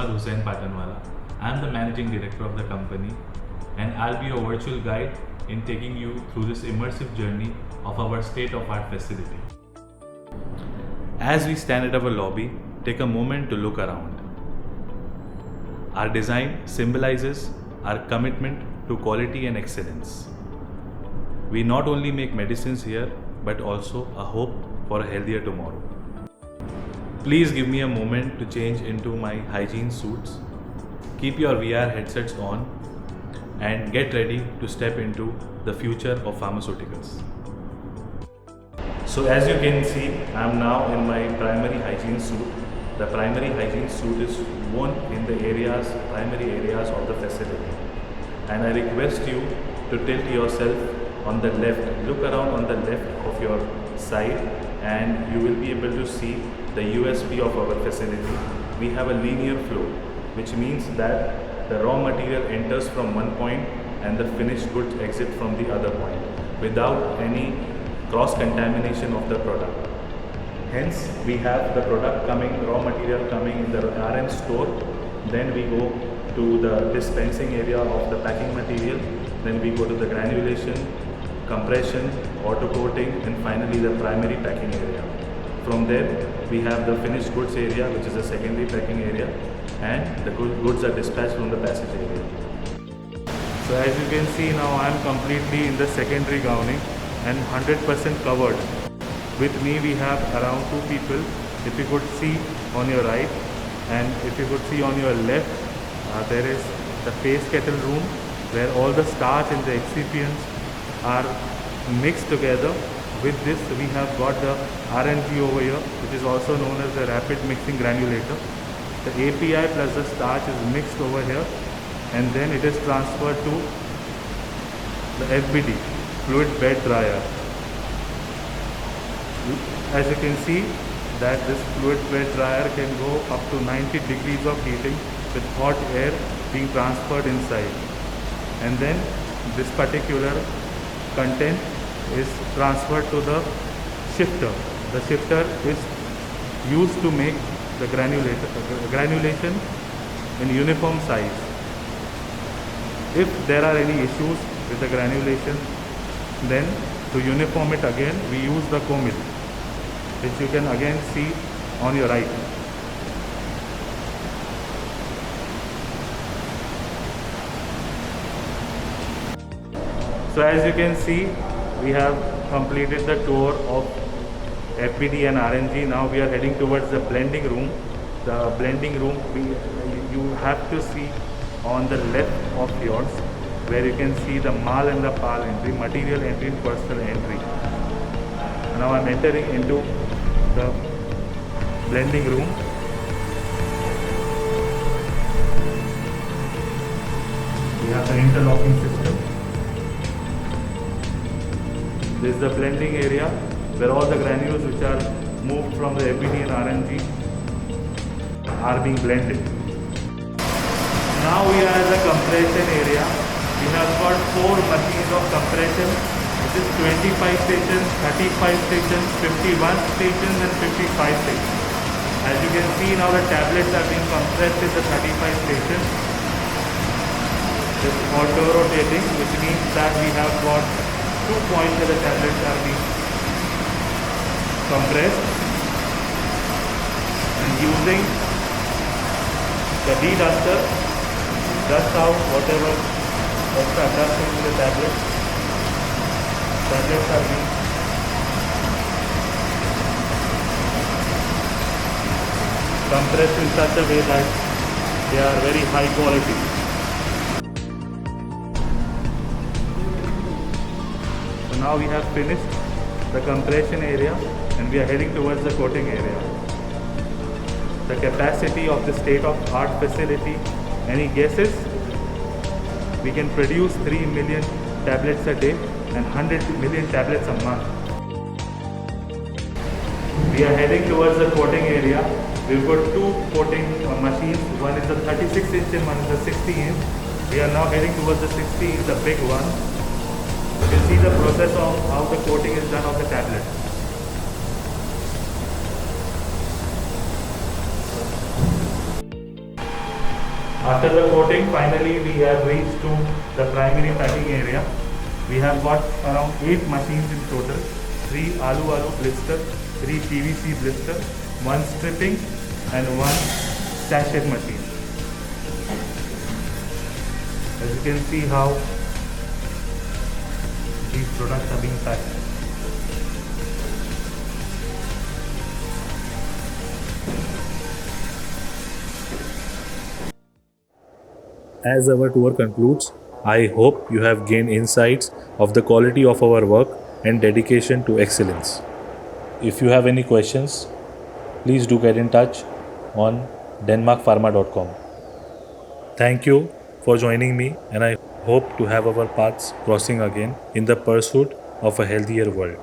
Patanwala. I am the managing director of the company, and I'll be your virtual guide in taking you through this immersive journey of our state-of-art facility. As we stand at our lobby, take a moment to look around. Our design symbolizes our commitment to quality and excellence. We not only make medicines here, but also a hope for a healthier tomorrow. Please give me a moment to change into my hygiene suits. Keep your VR headsets on and get ready to step into the future of pharmaceuticals. So as you can see, I am now in my primary hygiene suit. The primary hygiene suit is worn in the primary areas of the facility. And I request you to tilt yourself on the left. Look around on the left of your side and you will be able to see the USP of our facility. We have a linear flow, which means that the raw material enters from one point and the finished goods exit from the other point without any cross-contamination of the product. Hence, we have the product coming, raw material coming in the RM store, then we go to the dispensing area of the packing material, then we go to the granulation, compression, auto coating, and finally the primary packing area. From there, we have the finished goods area, which is the secondary packing area, and the goods are dispatched from the passage area. So as you can see now, I am completely in the secondary gowning and 100% covered. With me we have around 2 people. If you could see on your right and if you could see on your left, there is the paste kettle room where all the starch and the excipients are mixed together. With this we have got the RNG over here, which is also known as the rapid mixing granulator. The API plus the starch is mixed over here and then it is transferred to the FBD, fluid bed dryer. As you can see that this fluid bed dryer can go up to 90 degrees of heating with hot air being transferred inside. And then this particular content is transferred to the shifter. The shifter is used to make the granulation in uniform size. If there are any issues with the granulation, then to uniform it again, we use the co-mill, which you can again see on your right. So as you can see, we have completed the tour of FBD and RNG. Now we are heading towards the blending room. The blending room you have to see on the left of yours, where you can see the MAL and the PAL entry, material entry and personal entry. Now I am entering into the blending room. We have the interlocking system. This is the blending area where all the granules which are moved from the FBD and RNG are being blended. Now we are at the compression area. We have got 4 machines of compression, which is 25 stations, 35 stations, 51 stations and 55 stations. As you can see now, the tablets are being compressed in the 35 stations. This auto rotating, which means that we have got 2 points where the tablets are being compressed, and using the deduster, dust out whatever extra dust in the tablet. Tablets are being compressed in such a way that they are very high quality. So now we have finished the compression area and we are heading towards the coating area. The capacity of the state-of-art facility, any guesses? We can produce 3 million tablets a day and 100 million tablets a month. We are heading towards the coating area. We've got 2 coating machines. One is the 36 inch and one is the 60 inch. We are now heading towards the 60 inch, the big one. You can see the process of how the coating is done of the tablet. After the coating, finally we have reached to the primary packing area. We have got around 8 machines in total, 3 alu blister, 3 PVC blister, 1 stripping and 1 sachet machine. As you can see how these products are being packed. As our tour concludes, I hope you have gained insights of the quality of our work and dedication to excellence. If you have any questions, please do get in touch on denmarkpharma.com. Thank you for joining me, and I hope to have our paths crossing again in the pursuit of a healthier world.